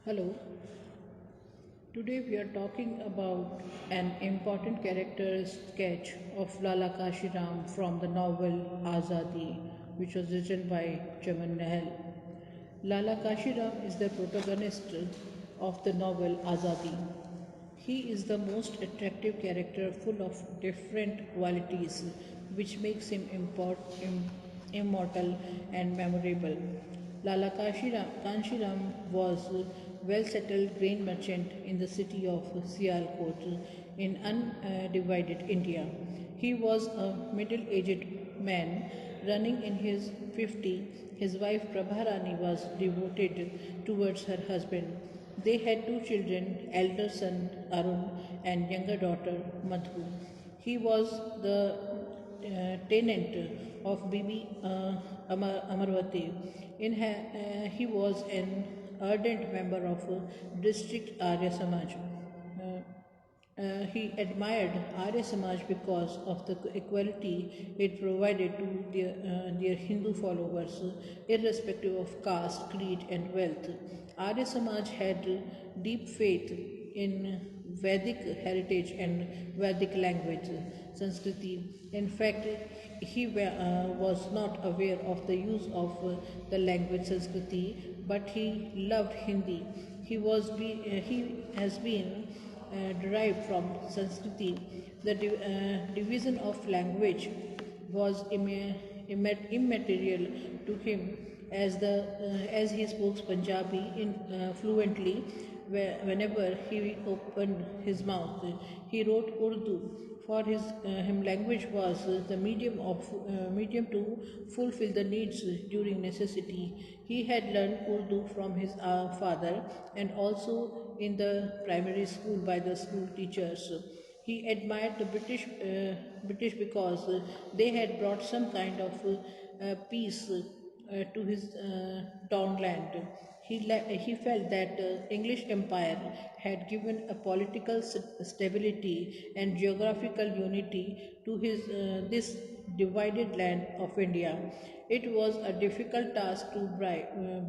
Hello, today we are talking about an important character sketch of Lala Kashiram from the novel Azadi, which was written by Chaman Nahal. Lala Kashiram is the protagonist of the novel Azadi. He is the most attractive character full of different qualities which makes him immortal and memorable. Lala Kanshiram was a well-settled grain merchant in the city of Sialkot in undivided India. He was a middle-aged man running in his 50s. His wife Prabharani was devoted towards her husband. They had two children, elder son Arun and younger daughter Madhu. He was the tenant of Bibi Amarvati. He was an ardent member of district Arya Samaj. He admired Arya Samaj because of the equality it provided to their Hindu followers, irrespective of caste, creed, and wealth. Arya Samaj had deep faith in Vedic heritage and Vedic language, Sanskriti. In fact, he was not aware of the use of the language Sanskriti, but he loved Hindi. He has been derived from Sanskriti. The division of language was immaterial to him as he spoke Punjabi fluently. Whenever he opened his mouth, he wrote Urdu. For him, language was the medium to fulfill the needs during necessity. He had learned Urdu from his father and also in the primary school by the school teachers. He admired the British because they had brought some kind of peace to his townland. He felt that English Empire had given a political stability and geographical unity to this divided land of India. It was a difficult task to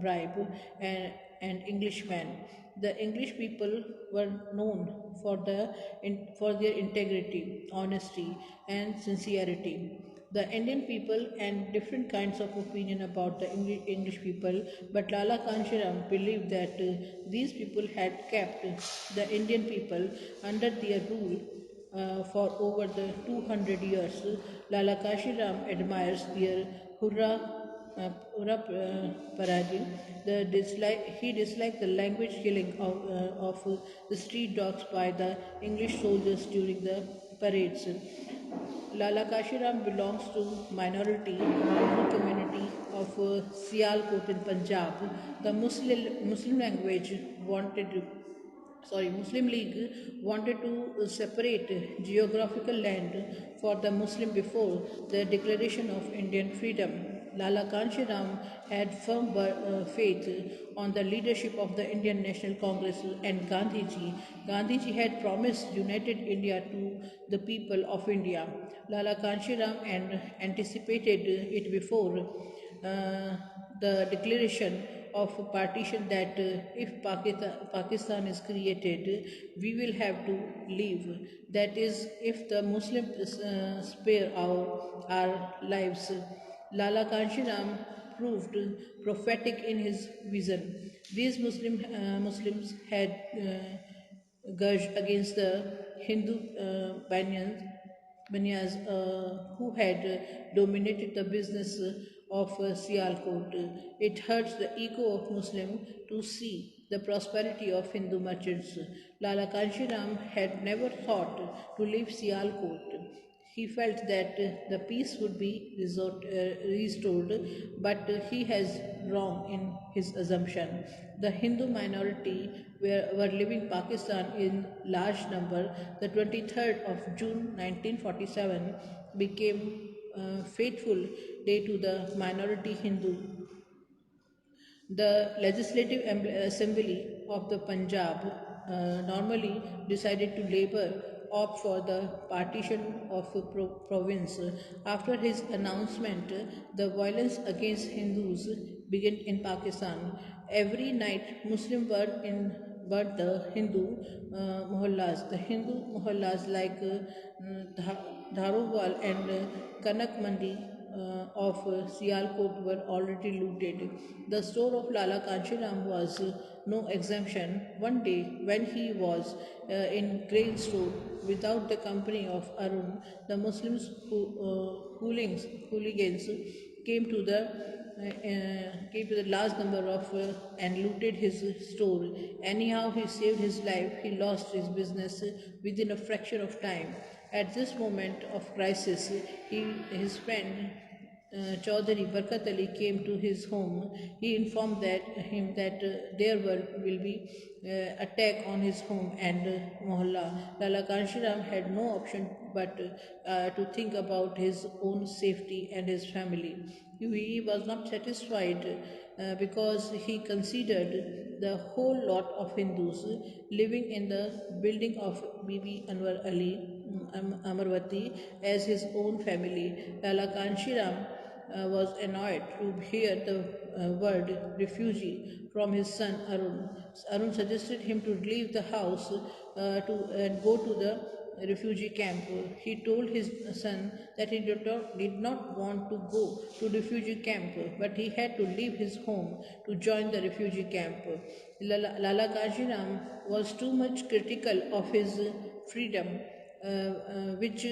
bribe an Englishman. The English people were known for their integrity, honesty, and sincerity. The Indian people and different kinds of opinion about the English people, but Lala Kanshiram believed that these people had kept the Indian people under their rule for over the 200 years. Lala Kashiram admires their Hurra Paradi. He disliked the language killing of the street dogs by the English soldiers during the parades. Lala Kashiram belongs to minority Hindu community of Sialkot in Punjab. The Muslim language wanted Muslim League wanted to separate geographical land for the Muslim before the declaration of Indian freedom. Lala Kanshiram had firm faith on the leadership of the Indian National Congress and Gandhiji. Gandhiji had promised united India to the people of India. Lala Kanshiram anticipated it before the declaration of partition that if Pakistan is created, we will have to leave. That is, if the Muslims spare our lives. Lala Kanshiram proved prophetic in his vision. These Muslims had gurged against the Hindu Banyas who had dominated the business of Sialkot. It hurts the ego of Muslim to see the prosperity of Hindu merchants. Lala Kanshiram had never thought to leave Sialkot. He felt that the peace would be restored, but he has wrong in his assumption. The Hindu minority were living Pakistan in large number. The 23rd of June 1947 became a fateful day to the minority Hindu. The Legislative Assembly of the Punjab normally decided to opt for the partition of a province. After his announcement, the violence against Hindus began in Pakistan. Every night, Muslims burnt the Hindu mohallas. The Hindu mohallas like Dharuwal and Kanak Mandi of Sialkot were already looted. The store of Lala Kanchiram was no exemption. One day, when he was in grain store without the company of Arun, the Muslims hooligans came to the large number of and looted his store. Anyhow, he saved his life. He lost his business within a fraction of time. At this moment of crisis, his friend Chaudhary Barkat Ali came to his home. He informed him that there will be attack on his home and mohalla. Lala Kanshiram had no option but to think about his own safety and his family. He was not satisfied because he considered the whole lot of Hindus living in the building of Bibi Anwar Ali Amarvati as his own family. Lala Kanshiram was annoyed to hear the word refugee from his son Arun. Arun suggested him to leave the house and go to the refugee camp. He told his son that he did not want to go to refugee camp, but he had to leave his home to join the refugee camp. Lala Kajiram was too much critical of his freedom, which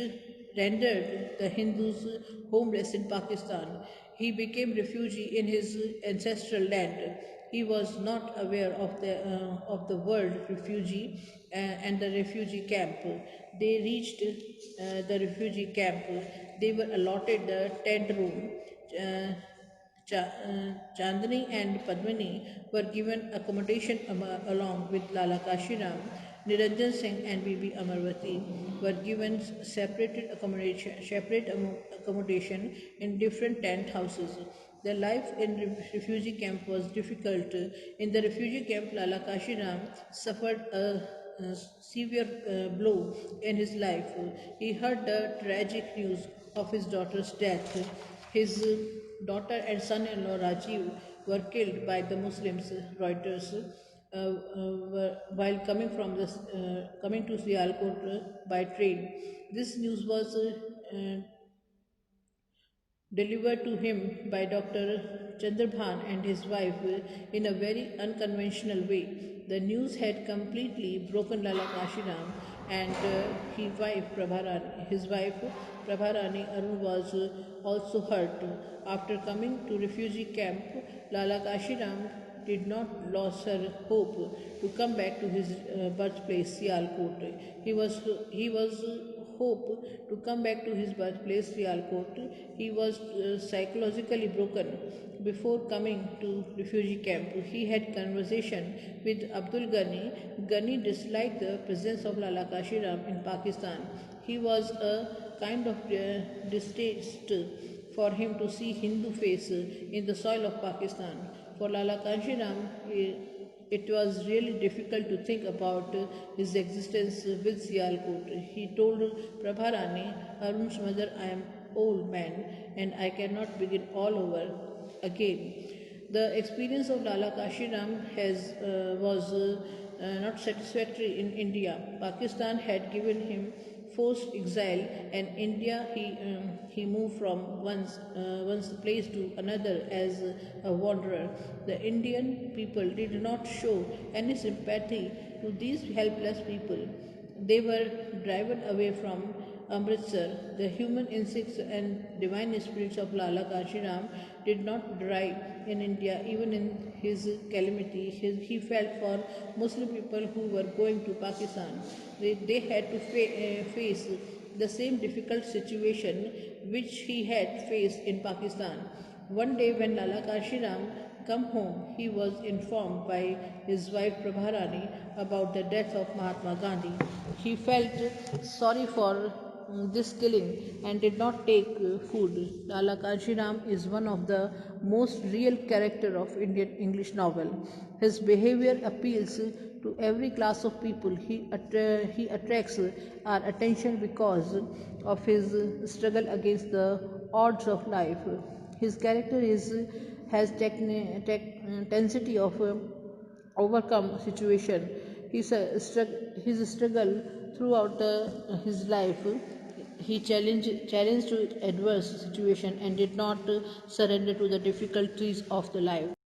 rendered the Hindus homeless in Pakistan. He became refugee in his ancestral land. He was not aware of the word refugee and the refugee camp. They reached the refugee camp. They were allotted the tent room. Uh, Chandani and Padmini were given accommodation along with Lala Kashiram. Niranjan Singh and Bibi Amarvati were given separate accommodation in different tent houses. The life in refugee camp was difficult. In the refugee camp, Lala Kashiram suffered a severe blow in his life. He heard the tragic news of his daughter's death. His daughter and son-in-law Rajiv were killed by the Muslims, Reuters, while coming to Sialkot by train. This news was delivered to him by Dr. Chandrabhan and his wife in a very unconventional way. The news had completely broken Lala Kashiram and his wife Prabharani Arun was also hurt. After coming to refugee camp, Lala Kashiram did not lose her hope to come back to his birthplace, Sialkot. He was hope to come back to his birthplace, Sialkot. He was psychologically broken before coming to refugee camp. He had conversation with Abdul Ghani. Ghani disliked the presence of Lala Kashiram in Pakistan. He was a kind of distaste for him to see Hindu face in the soil of Pakistan. For Lala Kashiram, it was really difficult to think about his existence with Sialkot. He told Prabharani, Arun's mother, I am old man and I cannot begin all over again. The experience of Lala Kashiram was not satisfactory in India. Pakistan had given him forced exile, and India he moved from one's place to another as a wanderer. The Indian people did not show any sympathy to these helpless people. They were driven away from Amritsar. The human instincts and divine spirits of Lala Kashiram did not drive in India, even in his calamity. He felt for Muslim people who were going to Pakistan. They had to face the same difficult situation which he had faced in Pakistan. One day, when Lala Kashiram come home, he was informed by his wife Prabharani about the death of Mahatma Gandhi. He felt sorry for this killing and did not take food. Lala Kanshiram is one of the most real character of Indian English novel. His behavior appeals to every class of people. He attracts our attention because of his struggle against the odds of life. His character is has tenacity of overcome situation. His struggle throughout his life, he challenged adverse situation and did not surrender to the difficulties of the life.